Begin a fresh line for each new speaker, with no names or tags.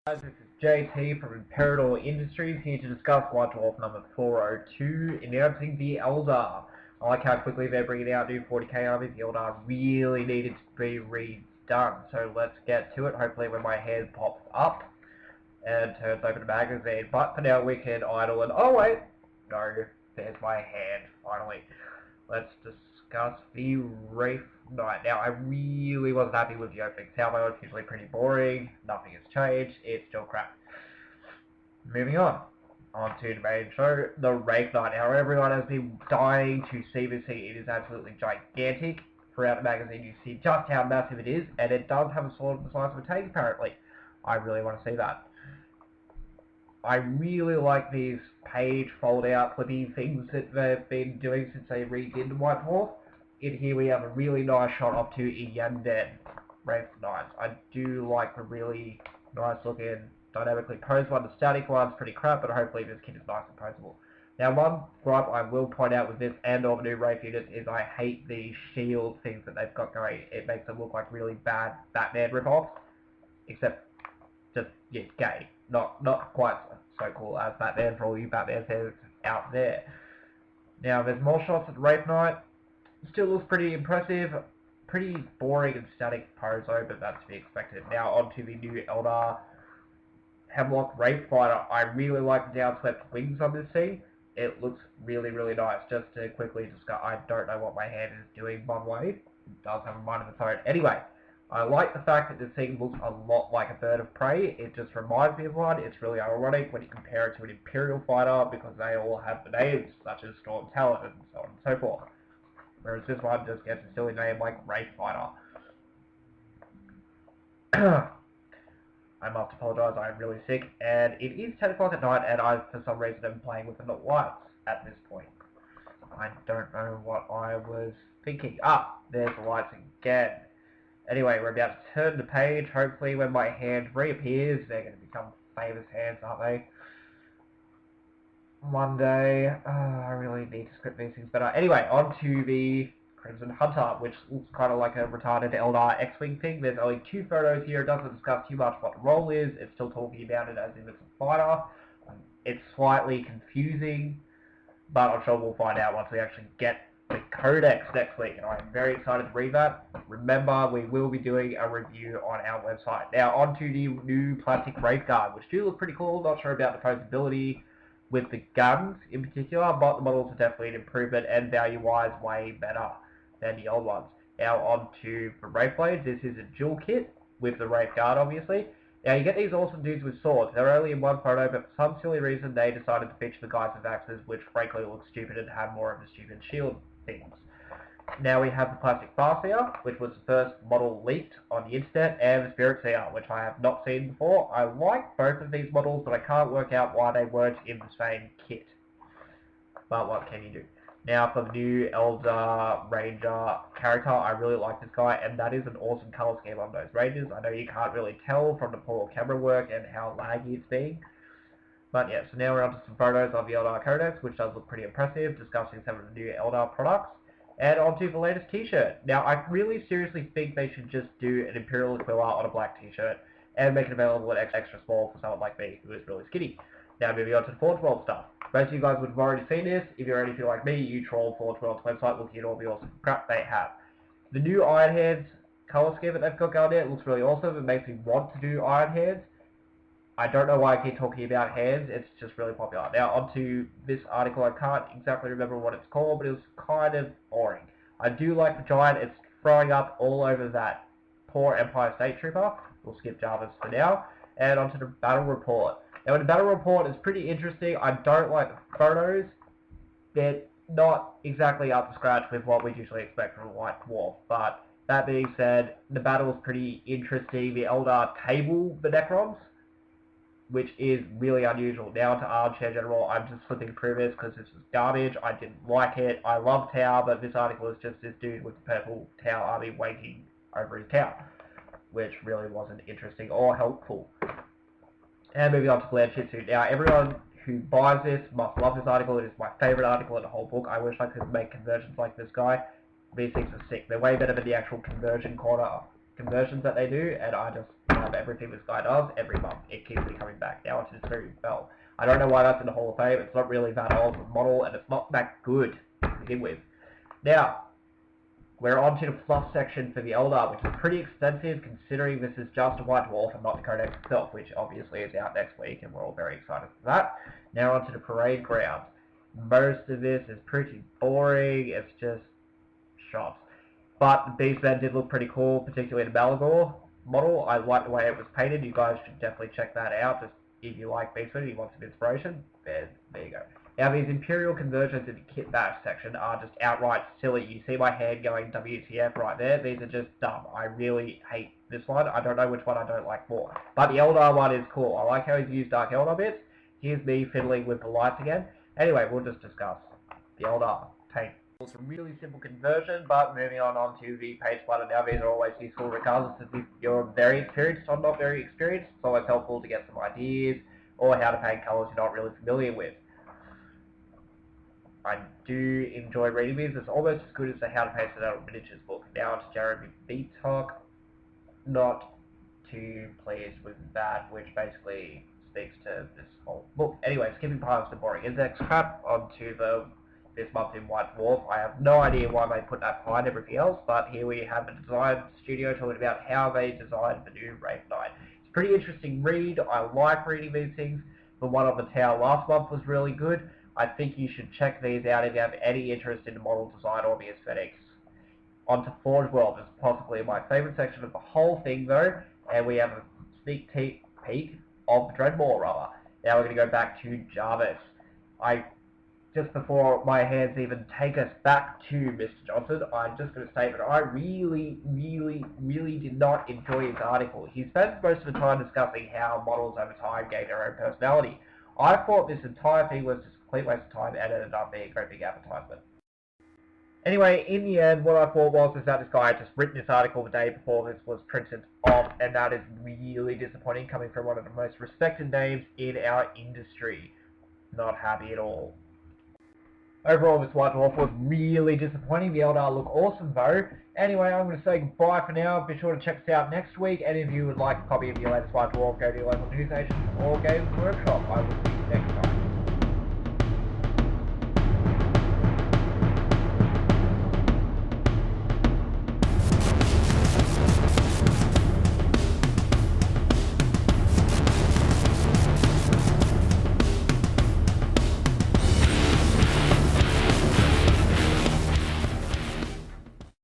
Guys, this is JT from Imperator Industries here to discuss White Dwarf number 402, announcing the Eldar. I like how quickly they're bringing out new 40k armies. The Eldar really needed to be redone, so let's get to it. Hopefully when my hand pops up and turns open the magazine, but for now we can idle and oh wait, no, there's my hand finally. Let's discuss the Wraith Knight. Now, I really wasn't happy with the opening salvo. It's usually pretty boring. Nothing has changed. It's still crap. Moving on to the main show, the Wraith Knight. Now, everyone has been dying to see this thing. It is absolutely gigantic. Throughout the magazine, you see just how massive it is, and it does have a sword the size of a tank, apparently. I really want to see that. I really like these page fold-out flippy things that they've been doing since they redid the White Dwarf. In here we have a really nice shot up to Yanden Wraith Knights. I do like the really nice looking dynamically posed one. The static one's pretty crap, but hopefully this kit is nice and poseable. Now, one gripe I will point out with this and all the new Wraith units is I hate the shield things that they've got going. It makes them look like really bad Batman rip-offs, except just, yeah, gay. Not quite so cool as Batman for all you Batman fans out there. Now, there's more shots at the Wraith Knight. Still looks pretty impressive. Pretty boring and static pose though, but that's to be expected. Now, onto the new Eldar Hemlock Wraith Fighter. I really like the downswept wings on this thing. It looks really, really nice. Just to quickly discuss, I don't know what my hand is doing one way. It does have a mind of its own. Anyway, I like the fact that this thing looks a lot like a bird of prey. It just reminds me of one. It's really ironic when you compare it to an Imperial fighter because they all have the names such as Storm Talon and so on and so forth. Whereas this one just gets a silly name like Wraith Fighter. I must apologise, I am really sick, and it is 10 o'clock at night, and I, for some reason, am playing with the lights at this point. I don't know what I was thinking. Ah, there's the lights again. Anyway, we're about to turn the page. Hopefully when my hand reappears, they're going to become famous hands, aren't they? One day. I really need to script these things better. Anyway, on to the Crimson Hunter, which looks kind of like a retarded Eldar X-Wing thing. There's only 2 photos here. It doesn't discuss too much what the role is. It's still talking about it as if it's a fighter. It's slightly confusing, but I'm sure we'll find out once we actually get the Codex next week, and I'm very excited to read that. Remember, we will be doing a review on our website. Now, on to the new plastic Wraith Guard, which do look pretty cool. Not sure about the posability with the guns in particular, but the models are definitely an improvement, and value-wise, way better than the old ones. Now, on to the Wraith Blades. This is a dual kit with the Wraith Guard, obviously. Now, you get these awesome dudes with swords. They're only in one photo, but for some silly reason, they decided to feature the guys with axes, which frankly looks stupid and have more of the stupid shield things. Now we have the plastic Farseer, which was the first model leaked on the internet, and the Spirit Seer, which I have not seen before. I like both of these models, but I can't work out why they weren't in the same kit. But what can you do? Now for the new Eldar Ranger character, I really like this guy, and that is an awesome colour scheme on those Rangers. I know you can't really tell from the poor camera work and how laggy it's being. But yeah, so now we're on to some photos of the Eldar Codex, which does look pretty impressive, discussing some of the new Eldar products. And onto the latest t-shirt. Now, I really seriously think they should just do an Imperial Aquila on a black t-shirt and make it available at extra small for someone like me, who is really skinny. Now, moving on to the 412 stuff. Most of you guys would have already seen this. If you're anything like me, you troll 412's website looking at all the awesome crap they have. The new Iron Hands colour scheme that they've got going there, it looks really awesome. It makes me want to do Iron Hands. I don't know why I keep talking about hands, it's just really popular. Now, onto this article, I can't exactly remember what it's called, but it was kind of boring. I do like the giant, it's throwing up all over that poor Empire State Trooper. We'll skip Jarvis for now. And onto the battle report. Now, the battle report is pretty interesting. I don't like the photos. They're not exactly up to scratch with what we usually expect from a White Dwarf, but that being said, the battle is pretty interesting. The Eldar table the Necrons, which is really unusual. Now to Armchair General, I'm just flipping through this because this is garbage. I didn't like it. I love Tau, but this article is just this dude with the purple Tau army wanking over his Tau, which really wasn't interesting or helpful. And moving on to Glad Shitsuit. Now, everyone who buys this must love this article. It is my favourite article in the whole book. I wish I could make conversions like this guy. These things are sick. They're way better than the actual conversion corner conversions that they do, and I just love everything this guy does every month. It keeps me coming back. Now it's just very well. I don't know why that's in the Hall of Fame. It's not really that old of a model, and it's not that good to begin with. Now, we're on to the plus section for the Eldar, which is pretty extensive considering this is just a White Dwarf and not the Codex itself, which obviously is out next week, and we're all very excited for that. Now on to the parade grounds. Most of this is pretty boring. It's just shots. But the Beastmen did look pretty cool, particularly the Malagor model. I like the way it was painted. You guys should definitely check that out. Just if you like Beastmen and you want some inspiration, there you go. Now these Imperial conversions in the kit bash section are just outright silly. You see my hand going WTF right there. These are just dumb. I really hate this one. I don't know which one I don't like more. But the Eldar one is cool. I like how he's used Dark Eldar bits. Here's me fiddling with the lights again. Anyway, we'll just discuss the Eldar tank. It's a really simple conversion, but moving on to the page splitter. Now these are always useful regardless of if you're very experienced or not very experienced. It's always helpful to get some ideas or how to paint colours you're not really familiar with. I do enjoy reading these. It's almost as good as the How to Paint It Out Miniatures book. Now to Jeremy Beatock. Not too pleased with that, which basically speaks to this whole book. Anyway, skipping past the boring index crap onto this month in White Dwarf. I have no idea why they put that behind everything else, but here we have a design studio talking about how they designed the new Wraith Knight. It's a pretty interesting read. I like reading these things. The one on the tower last month was really good. I think you should check these out if you have any interest in the model design or the aesthetics. On to Forge World. This is possibly my favourite section of the whole thing though, and we have a sneak peek of Dreadmore Rubber. Now we're going to go back to Jarvis. Just before my hands even take us back to Mr. Johnson, I'm just going to say that I really did not enjoy his article. He spends most of the time discussing how models over time gain their own personality. I thought this entire thing was just a complete waste of time and ended up being a great big advertisement. Anyway, in the end, what I thought was that this guy had just written this article the day before this was printed off, and that is really disappointing coming from one of the most respected names in our industry. Not happy at all. Overall, this White Dwarf was really disappointing. The Eldar look awesome though. Anyway, I'm going to say goodbye for now. Be sure to check us out next week. And if you would like a copy of your latest White Dwarf, go to your local newsagent or Games Workshop. I will